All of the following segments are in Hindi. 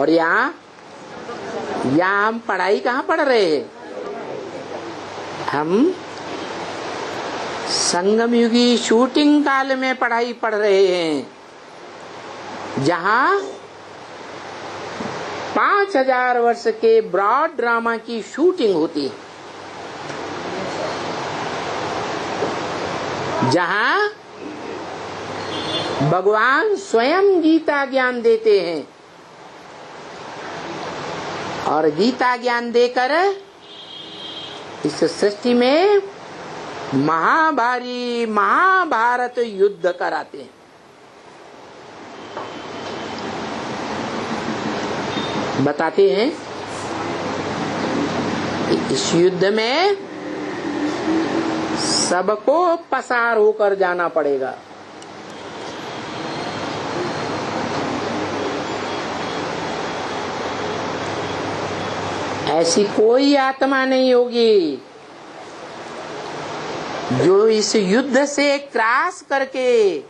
और यहाँ हम पढ़ाई कहाँ पढ़ रहे हैं? हम संगम युगी शूटिंग काल में पढ़ाई पढ़ रहे हैं, जहाँ 5000 वर्ष के ब्रॉड ड्रामा की शूटिंग होती है, जहाँ भगवान स्वयं गीता ज्ञान देते हैं और गीता ज्ञान देकर इस सृष्टि में महाभारत युद्ध कराते हैं। बताते हैं कि इस युद्ध में सबको पसार होकर जाना पड़ेगा। ऐसी कोई आत्मा नहीं होगी जो इस युद्ध से क्रॉस करके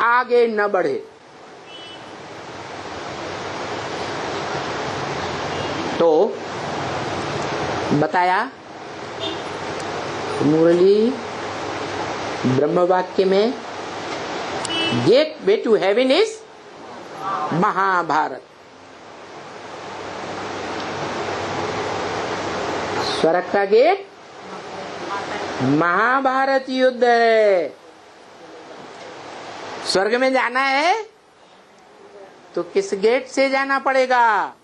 आगे न बढ़े। तो बताया मुरली ब्रह्म वाक्य में gateway to heaven is Mahabharat. स्वर्ग का गेट महाभारत युद्ध है। स्वर्ग में जाना है तो किस गेट से जाना पड़ेगा?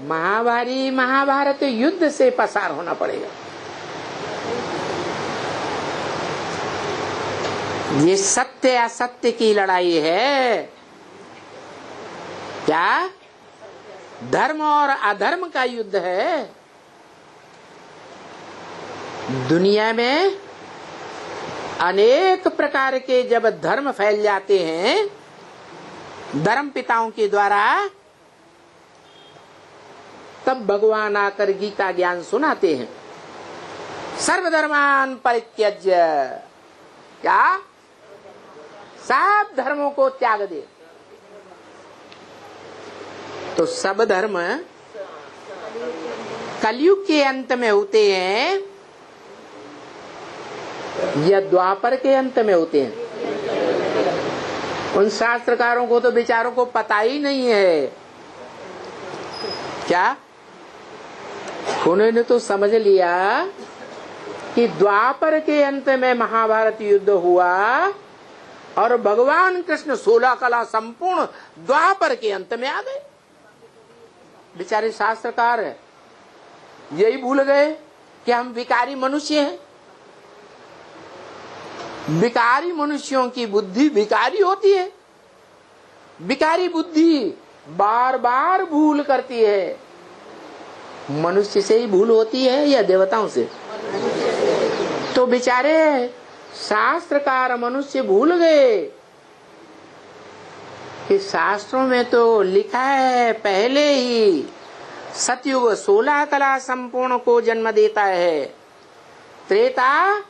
महाभारत युद्ध से पसार होना पड़ेगा। ये सत्य असत्य की लड़ाई है। क्या? धर्म और अधर्म का युद्ध है। दुनिया में अनेक प्रकार के जब धर्म फैल जाते हैं धर्म पिताओं के द्वारा, तब भगवान आकर गीता ज्ञान सुनाते हैं। सर्वधर्मान परित्यज्य, क्या? सब धर्मों को त्याग दे। तो सब धर्म कलयुग के अंत में होते हैं या द्वापर के अंत में होते हैं? उन शास्त्रकारों को तो बेचारों को पता ही नहीं है। क्या? उन्होंने तो समझ लिया कि द्वापर के अंत में महाभारत युद्ध हुआ और भगवान कृष्ण 16 कला संपूर्ण द्वापर के अंत में आ गए। बेचारे शास्त्रकार यही भूल गए कि हम विकारी मनुष्य हैं। विकारी मनुष्यों की बुद्धि विकारी होती है। विकारी बुद्धि बार बार भूल करती है। मनुष्य से ही भूल होती है या देवताओं से? तो बेचारे शास्त्रकार मनुष्य भूल गए कि शास्त्रों में तो लिखा है पहले ही सतयुग 16 कला संपूर्ण को जन्म देता है, त्रेता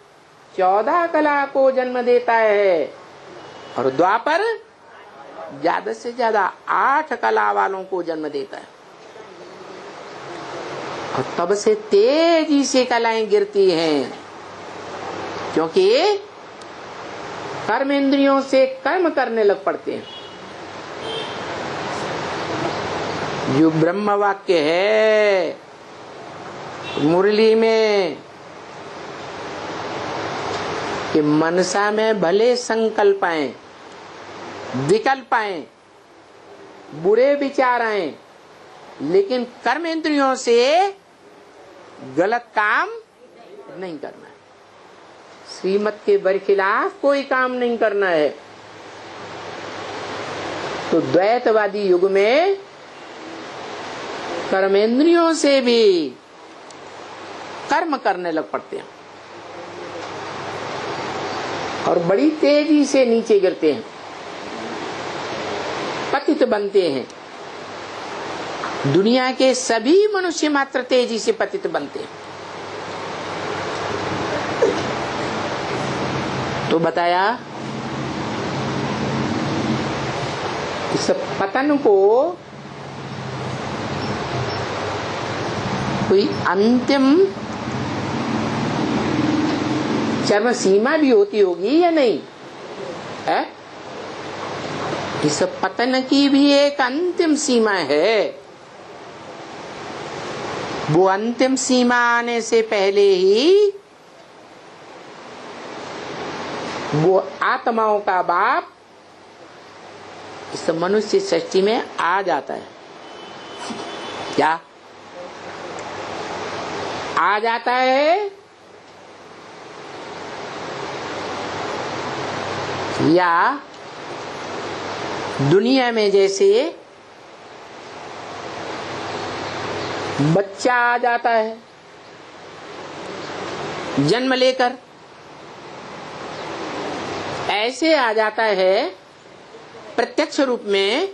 14 कला को जन्म देता है और द्वापर ज्यादा से ज्यादा 8 कला वालों को जन्म देता है। और तब से तेजी से कलाएं गिरती हैं, क्योंकि कर्म इंद्रियों से कर्म करने लग पड़ते हैं। जो ब्रह्म वाक्य है मुरली में कि मनसा में भले संकल्प आए, विकल्प आए, बुरे विचार आए, लेकिन कर्म इंद्रियों से गलत काम नहीं करना है। श्रीमत के बरखिलाफ कोई काम नहीं करना है। तो द्वैतवादी युग में कर्मेंद्रियों से भी कर्म करने लग पड़ते हैं और बड़ी तेजी से नीचे गिरते हैं, पतित बनते हैं। दुनिया के सभी मनुष्य मात्र तेजी से पतित बनते हैं। तो बताया इस पतन को कोई अंतिम चरम सीमा भी होती होगी या नहीं है? इस पतन की भी एक अंतिम सीमा है। वो अंतिम सीमा आने से पहले ही वो आत्माओं का बाप इस मनुष्य सृष्टि में आ जाता है। क्या आ जाता है? या दुनिया में जैसे बच्चा आ जाता है जन्म लेकर, ऐसे आ जाता है प्रत्यक्ष रूप में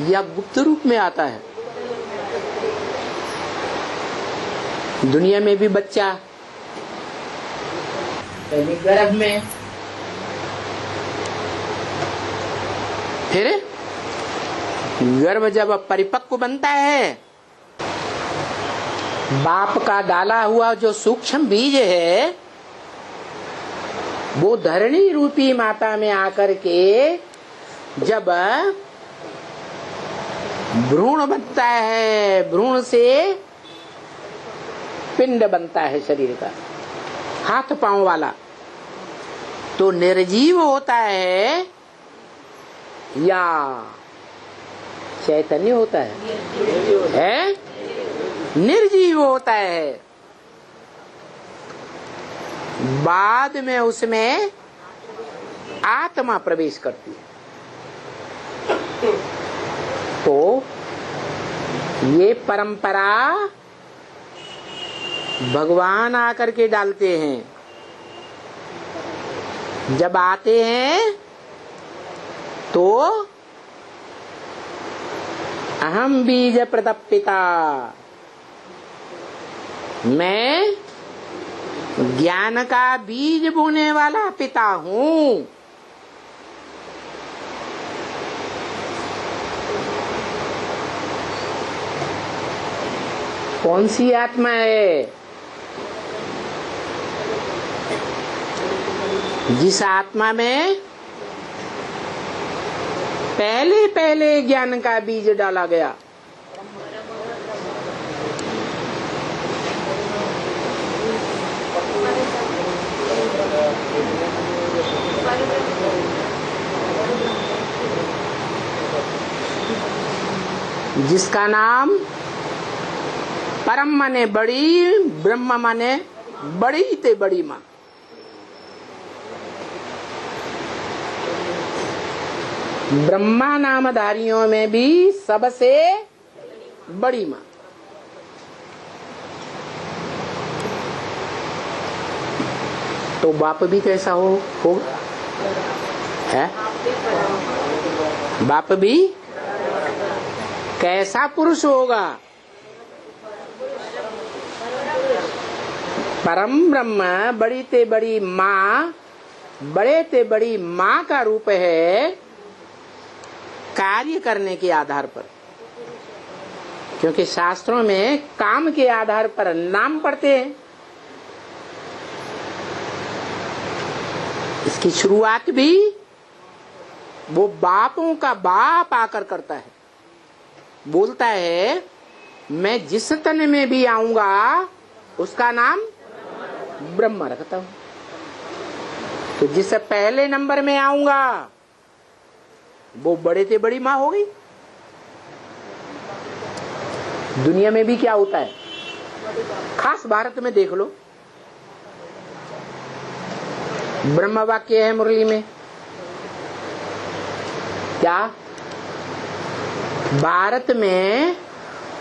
या गुप्त रूप में आता है? दुनिया में भी बच्चा पहले गर्भ में, फिर गर्भ जब परिपक्व बनता है, बाप का डाला हुआ जो सूक्ष्म बीज है वो धरणी रूपी माता में आकर के जब भ्रूण बनता है, भ्रूण से पिंड बनता है शरीर का, हाथ पांव वाला, तो निर्जीव होता है या चैतन्य होता है? निर्जीव होता है। बाद में उसमें आत्मा प्रवेश करती है। तो ये परंपरा भगवान आकर के डालते हैं। जब आते हैं तो अहम बीज प्रतपिता, मैं ज्ञान का बीज बोने वाला पिता हूँ। कौन सी आत्मा है? जिस आत्मा में पहले पहले ज्ञान का बीज डाला गया। जिसका नाम परम माने बड़ी, ब्रह्म माने बड़ी ते बड़ी माँ। ब्रह्मा नामधारियों में भी सबसे बड़ी माँ। तो बाप भी कैसा होगा? है? बाप भी कैसा पुरुष होगा? परम ब्रह्म बड़ी ते बड़ी माँ, बड़े ते बड़ी माँ का रूप है कार्य करने के आधार पर। क्योंकि शास्त्रों में काम के आधार पर नाम पढ़ते हैं। इसकी शुरुआत भी वो बापों का बाप आकर करता है। बोलता है मैं जिस तन में भी आऊंगा उसका नाम ब्रह्म रखता हूं। तो जिससे पहले नंबर में आऊंगा वो बड़े से बड़ी माँ हो गई। दुनिया में भी क्या होता है, खास भारत में देख लो। ब्रह्म वाक्य है मुरली में, क्या भारत में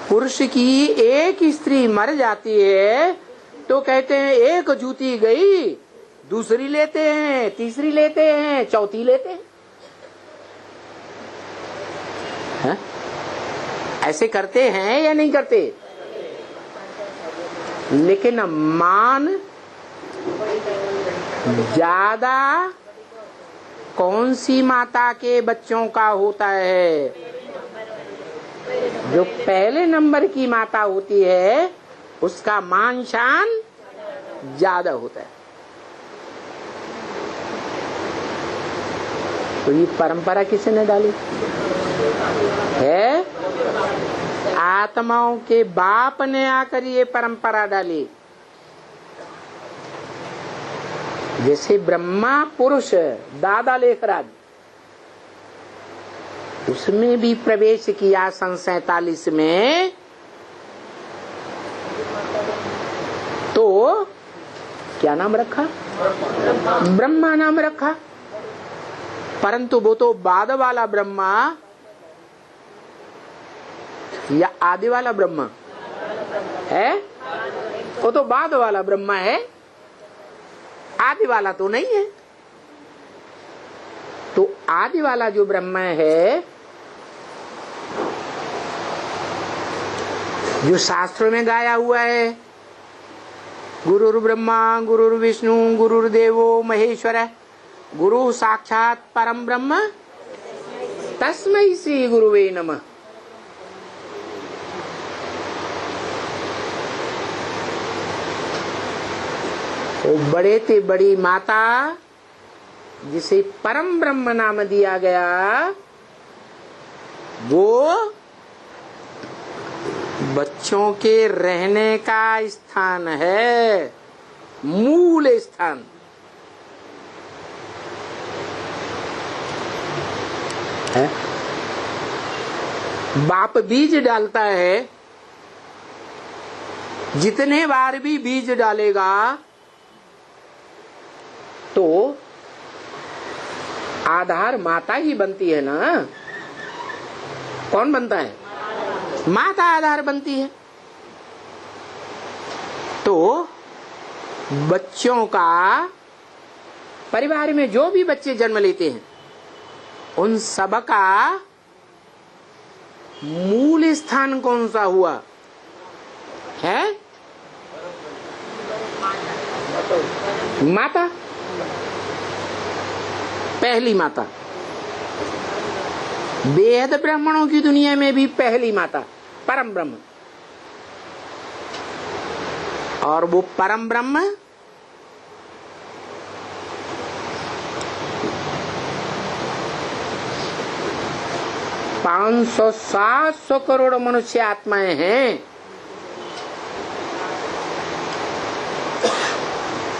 पुरुष की एक स्त्री मर जाती है तो कहते हैं एक जूती गई, दूसरी लेते हैं, तीसरी लेते हैं, चौथी लेते हैं। है? ऐसे करते हैं या नहीं करते? लेकिन मान ज्यादा कौन सी माता के बच्चों का होता है? जो पहले नंबर की माता होती है उसका मान शान ज्यादा होता है। तो ये परंपरा किसने डाली है? आत्माओं के बाप ने आकर ये परंपरा डाली। जैसे ब्रह्मा पुरुष दादा लेखराज, उसमें भी प्रवेश किया सन 47 में, तो क्या नाम रखा? ब्रह्मा नाम रखा। परंतु वो तो बाद वाला ब्रह्मा या आदि वाला ब्रह्मा है? वो तो बाद वाला ब्रह्मा है, आदि वाला तो नहीं है। तो आदि वाला जो ब्रह्मा है, जो शास्त्रों में गाया हुआ है, गुरुर् ब्रह्मा गुरुर् विष्णु गुरुर्देवो महेश्वर गुरु साक्षात परम ब्रह्म तस्मै श्री गुरुवे नमः। वो बड़े से बड़ी माता जिसे परम ब्रह्म नाम दिया गया, वो बच्चों के रहने का स्थान है, मूल स्थान है। बाप बीज डालता है, जितने बार भी बीज डालेगा तो आधार माता ही बनती है ना। कौन बनता है? माता आधार बनती है। तो बच्चों का, परिवार में जो भी बच्चे जन्म लेते हैं, उन सब का मूल स्थान कौन सा हुआ है? माता, पहली माता। बेहद ब्राह्मणों की दुनिया में भी पहली माता परम ब्रह्म, और वो परम ब्रह्म पांच सौ 700 करोड़ मनुष्य आत्माएं हैं।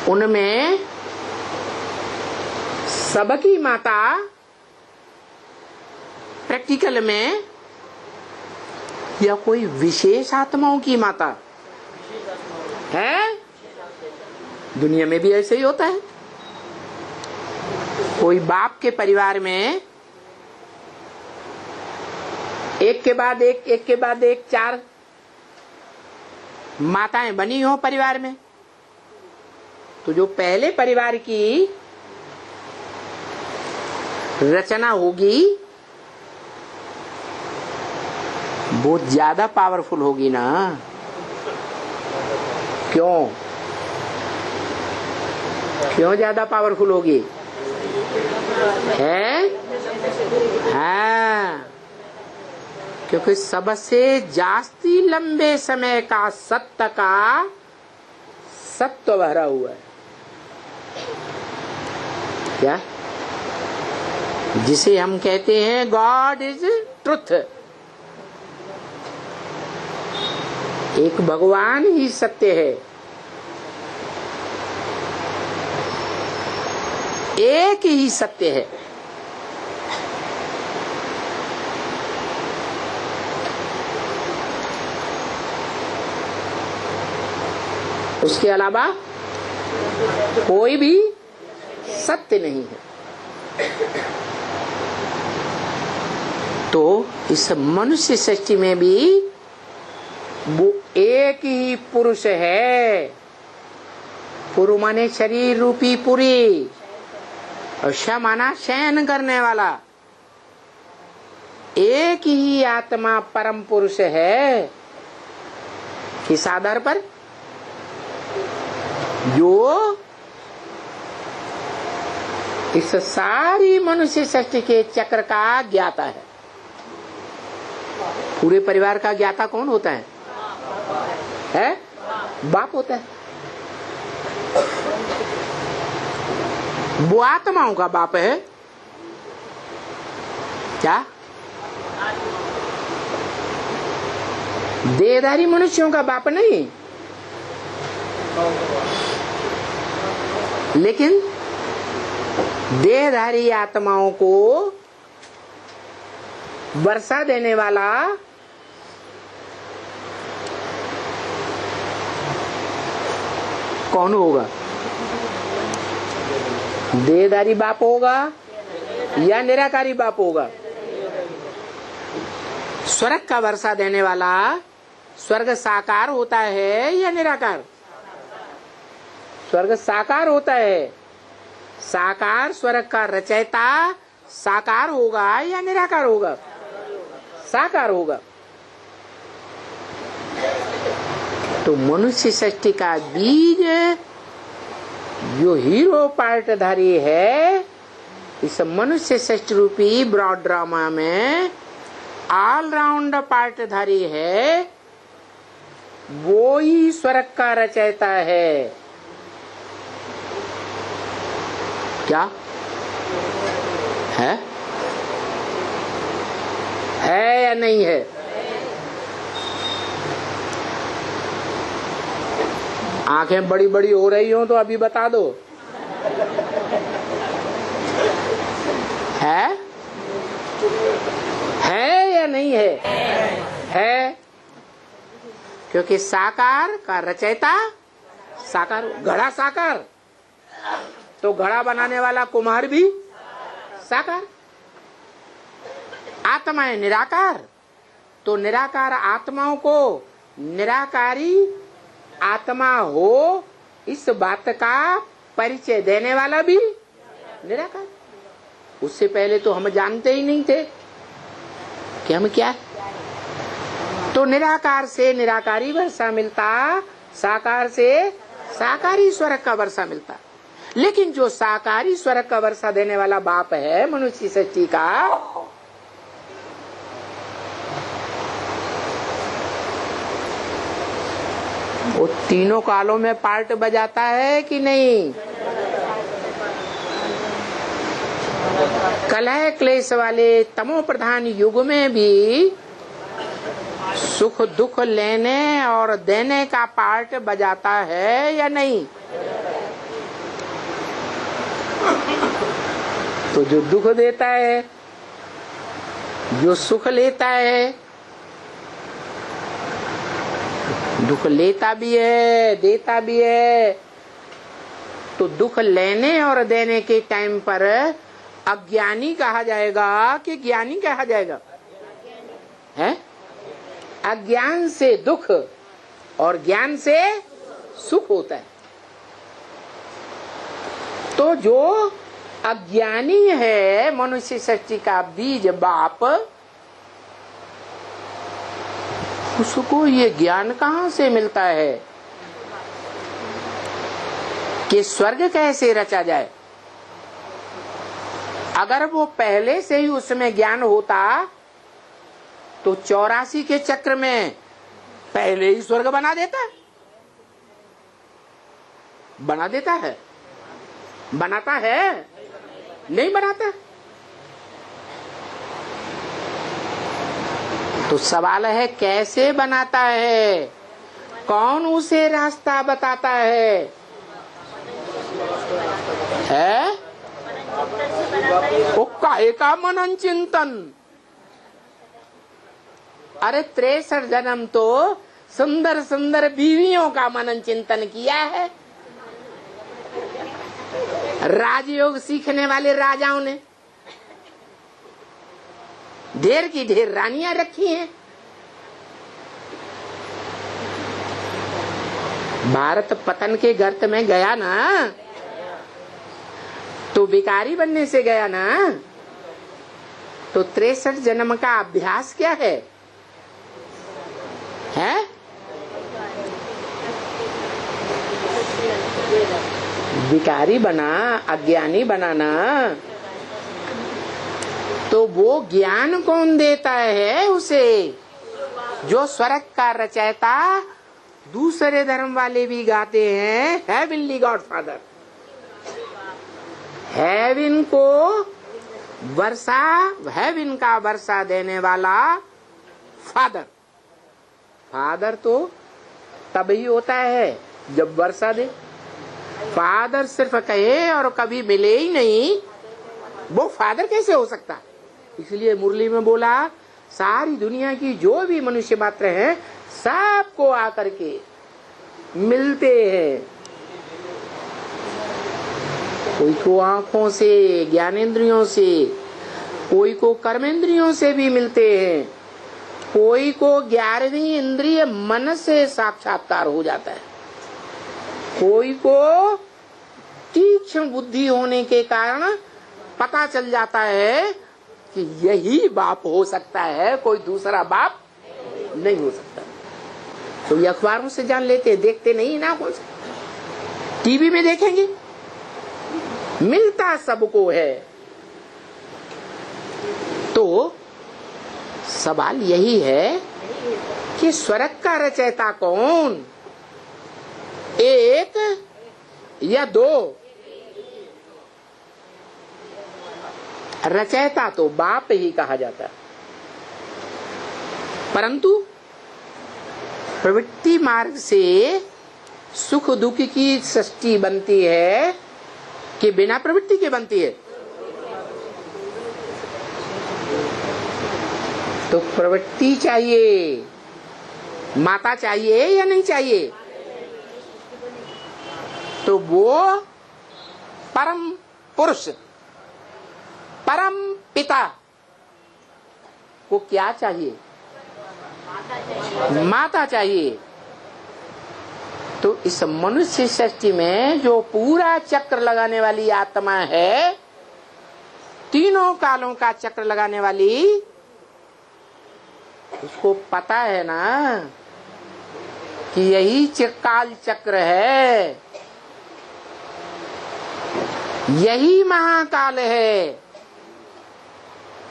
उनमें सबकी माता प्रैक्टिकल में या कोई विशेष आत्माओं की माता है? दुनिया में भी ऐसे ही होता है। कोई बाप के परिवार में एक के बाद एक 4 माताएं बनी हो परिवार में, तो जो पहले परिवार की रचना होगी वो ज्यादा पावरफुल होगी ना। क्यों ज्यादा पावरफुल होगी? है? हाँ, क्योंकि सबसे जास्ती लंबे समय का सत्य का सत्व भरा हुआ है। क्या? जिसे हम कहते हैं गॉड इज ट्रुथ। एक भगवान ही सत्य है, एक ही सत्य है। उसके अलावा कोई भी सत्य नहीं है। तो इस मनुष्य सृष्टि में भी वो एक ही पुरुष है। पुरु माने शरीर रूपी पुरी, और श माना शयन करने वाला। एक ही आत्मा परम पुरुष है। किस आधार पर? जो इस सारी मनुष्य सृष्टि के चक्र का ज्ञाता है। पूरे परिवार का ज्ञाता कौन होता है? बाप होता है। वो आत्माओं का बाप है। क्या? देहधारी मनुष्यों का बाप नहीं, लेकिन देहधारी आत्माओं को वर्षा देने वाला कौन होगा? देहधारी बाप होगा या निराकारी बाप होगा? स्वर्ग का वर्षा देने वाला स्वर्ग साकार होता है या निराकार? स्वर्ग साकार होता है। साकार स्वर्ग का रचयिता साकार होगा या निराकार होगा? साकार होगा। तो मनुष्य सृष्टि का बीज जो हीरो पार्टधारी है, इस मनुष्य सृष्टि रूपी ब्रॉड ड्रामा में ऑलराउंड पार्टधारी है, वो ही स्वर्ग का रचयिता है। क्या है या नहीं है? आंखें बड़ी बड़ी हो रही हो तो अभी बता दो। है या नहीं है? है, क्योंकि साकार का रचयिता साकार। घड़ा साकार तो घड़ा बनाने वाला कुम्हार भी साकार। आत्माएं निराकार तो निराकार आत्माओं को निराकारी आत्मा हो इस बात का परिचय देने वाला भी निराकार। उससे पहले तो हम जानते ही नहीं थे कि हम क्या। तो निराकार से निराकारी वर्षा मिलता, साकार से साकारी स्वर्ग का वर्षा मिलता। लेकिन जो साकारी स्वर्ग का वर्षा देने वाला बाप है मनुष्य सृष्टि का, वो तीनों कालों में पार्ट बजाता है कि नहीं? कलह क्लेश वाले तमो प्रधान युग में भी सुख दुख लेने और देने का पार्ट बजाता है या नहीं? तो जो दुख देता है, जो सुख लेता है, दुख लेता भी है देता भी है, तो दुख लेने और देने के टाइम पर अज्ञानी कहा जाएगा कि ज्ञानी कहा जाएगा? है? अज्ञान से दुख और ज्ञान से सुख होता है। तो जो अज्ञानी है मनुष्य सृष्टि का बीज बाप, उसको ये ज्ञान कहाँ से मिलता है कि स्वर्ग कैसे रचा जाए? अगर वो पहले से ही उसमें ज्ञान होता तो 84 के चक्र में पहले ही स्वर्ग बना देता है। बनाता है? नहीं बनाता। तो सवाल है कैसे बनाता है? कौन उसे रास्ता बताता है? वो काहे का मनन चिंतन? अरे 63 जन्म तो सुंदर सुंदर बीवियों का मनन चिंतन किया है। राजयोग सीखने वाले राजाओं ने ढेर की ढेर रानियां रखी हैं। भारत पतन के गर्त में गया ना, तो भिखारी बनने से गया ना। तो 63 जन्म का अभ्यास क्या है? भिखारी बना, अज्ञानी बनाना, तो वो ज्ञान कौन देता है उसे? जो स्वर्ग का रचयिता दूसरे धर्म वाले भी गाते हैं, हेवनली गॉड फादर। हेवन को वर्षा, हेवन का वर्षा देने वाला फादर। फादर तो तभी होता है जब वर्षा दे। फादर सिर्फ कहे और कभी मिले ही नहीं, वो फादर कैसे हो सकता? इसलिए मुरली में बोला, सारी दुनिया की जो भी मनुष्य मात्र हैं, सबको आकर के मिलते हैं। कोई को आंखों से, ज्ञानेंद्रियों से, कोई को कर्मेंद्रियों से भी मिलते हैं, कोई को 11वीं इंद्रिय मन से साक्षात्कार हो जाता है, कोई को तीक्ष्ण बुद्धि होने के कारण पता चल जाता है कि यही बाप हो सकता है, कोई दूसरा बाप नहीं हो सकता। तो ये अखबारों से जान लेते, देखते नहीं ना, कौन सा टीवी में देखेंगे, मिलता सबको है। तो सवाल यही है कि स्वर्ग का रचयिता कौन? एक या दो? रचयिता तो बाप ही कहा जाता है, परंतु प्रवृत्ति मार्ग से सुख दुख की सृष्टि बनती है कि बिना प्रवृत्ति के बनती है? तो प्रवृत्ति चाहिए, माता चाहिए या नहीं चाहिए? तो वो परम पुरुष, परम पिता को क्या चाहिए? माता चाहिए। तो इस मनुष्य सृष्टि में जो पूरा चक्र लगाने वाली आत्मा है, तीनों कालों का चक्र लगाने वाली, उसको पता है ना कि यही काल चक्र है, यही महाकाल है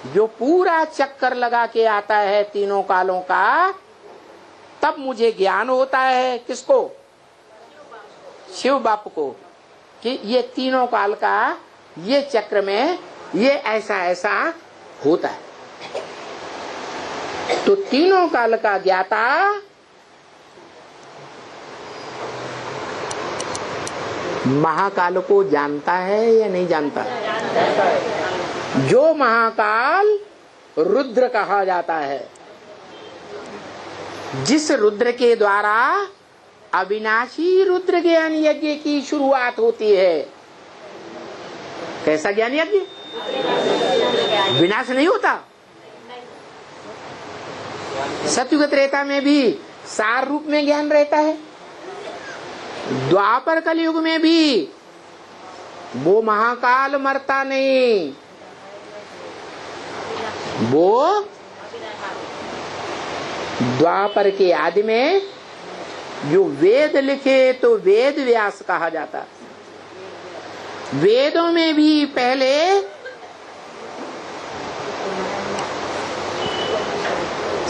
जो पूरा चक्कर लगा के आता है तीनों कालों का। तब मुझे ज्ञान होता है, किसको? शिव बाप को, कि ये तीनों काल का ये चक्र में ये ऐसा ऐसा होता है। तो तीनों काल का ज्ञाता महाकाल को जानता है या नहीं जानता? जो महाकाल रुद्र कहा जाता है, जिस रुद्र के द्वारा अविनाशी रुद्र ज्ञान यज्ञ की शुरुआत होती है। कैसा ज्ञान यज्ञ? विनाश नहीं होता। सतयुग त्रेता में भी सार रूप में ज्ञान रहता है, द्वापर कलयुग में भी वो महाकाल मरता नहीं, वो द्वापर के आदि में जो वेद लिखे तो वेद व्यास कहा जाता। वेदों में भी पहले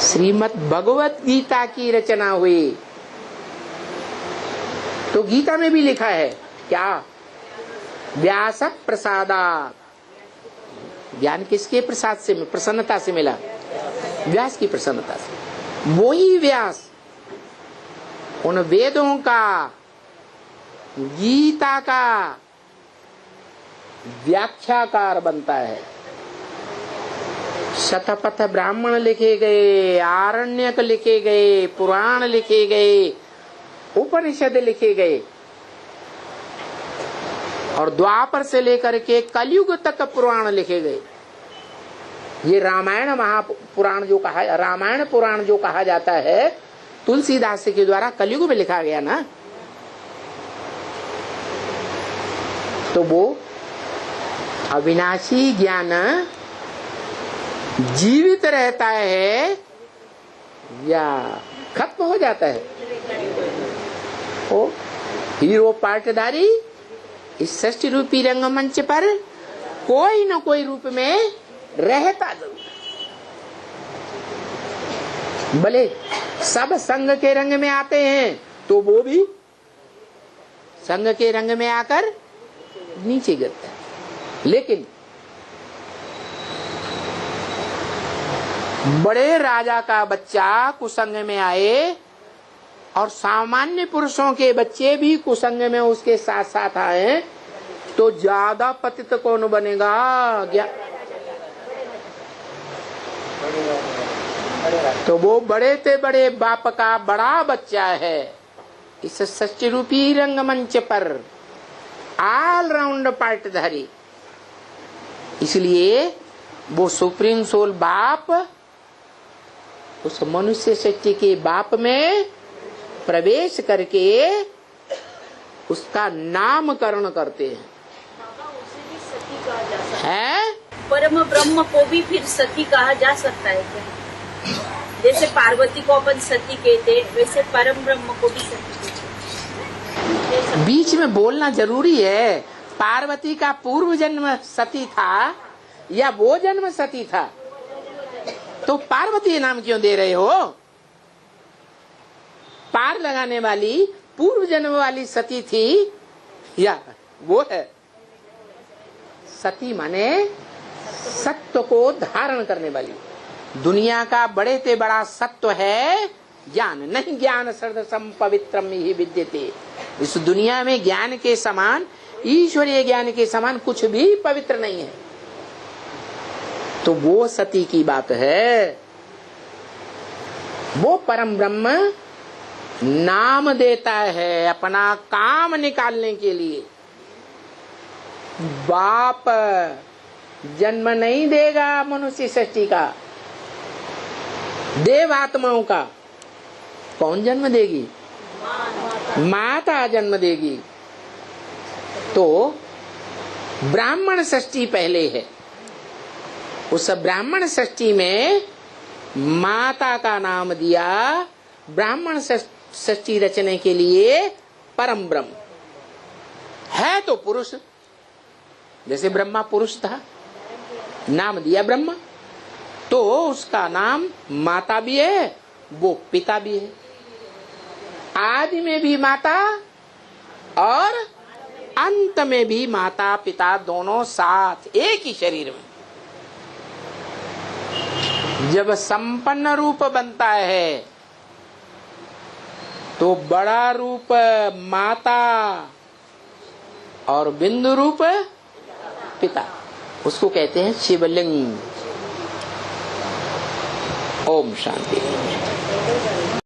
श्रीमद् भगवत गीता की रचना हुई। तो गीता में भी लिखा है क्या? व्यास प्रसादात्। ज्ञान किसके प्रसाद से, प्रसन्नता से मिला? व्यास की प्रसन्नता से। वो ही व्यास उन वेदों का, गीता का व्याख्याकार बनता है। शतपथ ब्राह्मण लिखे गए, आरण्यक लिखे गए, पुराण लिखे गए, उपनिषद लिखे गए, और द्वापर से लेकर के कलयुग तक पुराण लिखे गए। ये रामायण महापुराण जो कहा, रामायण पुराण जो कहा जाता है, तुलसीदास के द्वारा कलयुग में लिखा गया ना। तो वो अविनाशी ज्ञान जीवित रहता है या खत्म हो जाता है? ओ हीरो पार्टधारी इस षष्ठी रूपी रंगमंच पर कोई न कोई रूप में रहता जरूर। भले सब संग के रंग में आते हैं तो वो भी संग के रंग में आकर नीचे गिरता है। लेकिन बड़े राजा का बच्चा कुसंग में आए और सामान्य पुरुषों के बच्चे भी कुसंग में उसके साथ साथ आए तो ज्यादा पतित कौन बनेगा? तो वो बड़े ते बड़े बाप का बड़ा बच्चा है इस षष्ठी रूपी रंगमंच पर ऑल राउंड पार्टधारी। इसलिए वो सुप्रीम सोल बाप उस मनुष्य सृष्टि के बाप में प्रवेश करके उसका नामकरण करते हैं। है परम ब्रह्म को भी फिर सती कहा जा सकता है क्या? जैसे पार्वती को अपन सती कहते वैसे परम ब्रह्म को भी सती कहते। बीच में बोलना जरूरी है। पार्वती का पूर्व जन्म सती था या वो जन्म सती था? तो पार्वती नाम क्यों दे रहे हो? पार लगाने वाली पूर्व जन्म वाली सती थी या वो है? सती माने सत्य को धारण करने वाली। दुनिया का बड़े से बड़ा सत्य है ज्ञान, नहीं ज्ञान सदृशम पवित्रम ही विद्यते। इस दुनिया में ज्ञान के समान, ईश्वरीय ज्ञान के समान कुछ भी पवित्र नहीं है। तो वो सती की बात है। वो परम ब्रह्म नाम देता है अपना काम निकालने के लिए। बाप जन्म नहीं देगा मनुष्य सृष्टि का, देव आत्माओं का। कौन जन्म देगी? माता जन्म देगी। तो ब्राह्मण सृष्टि पहले है। उस ब्राह्मण सृष्टि में माता का नाम दिया ब्राह्मण सृष्टि रचने के लिए परम ब्रह्म है। तो पुरुष, जैसे ब्रह्मा पुरुष था, नाम दिया ब्रह्मा, तो उसका नाम माता भी है, वो पिता भी है। आदि में भी माता और अंत में भी माता पिता दोनों साथ एक ही शरीर में। जब संपन्न रूप बनता है तो बड़ा रूप माता और बिंदु रूप पिता, उसको कहते हैं शिवलिंग। ओम शांति।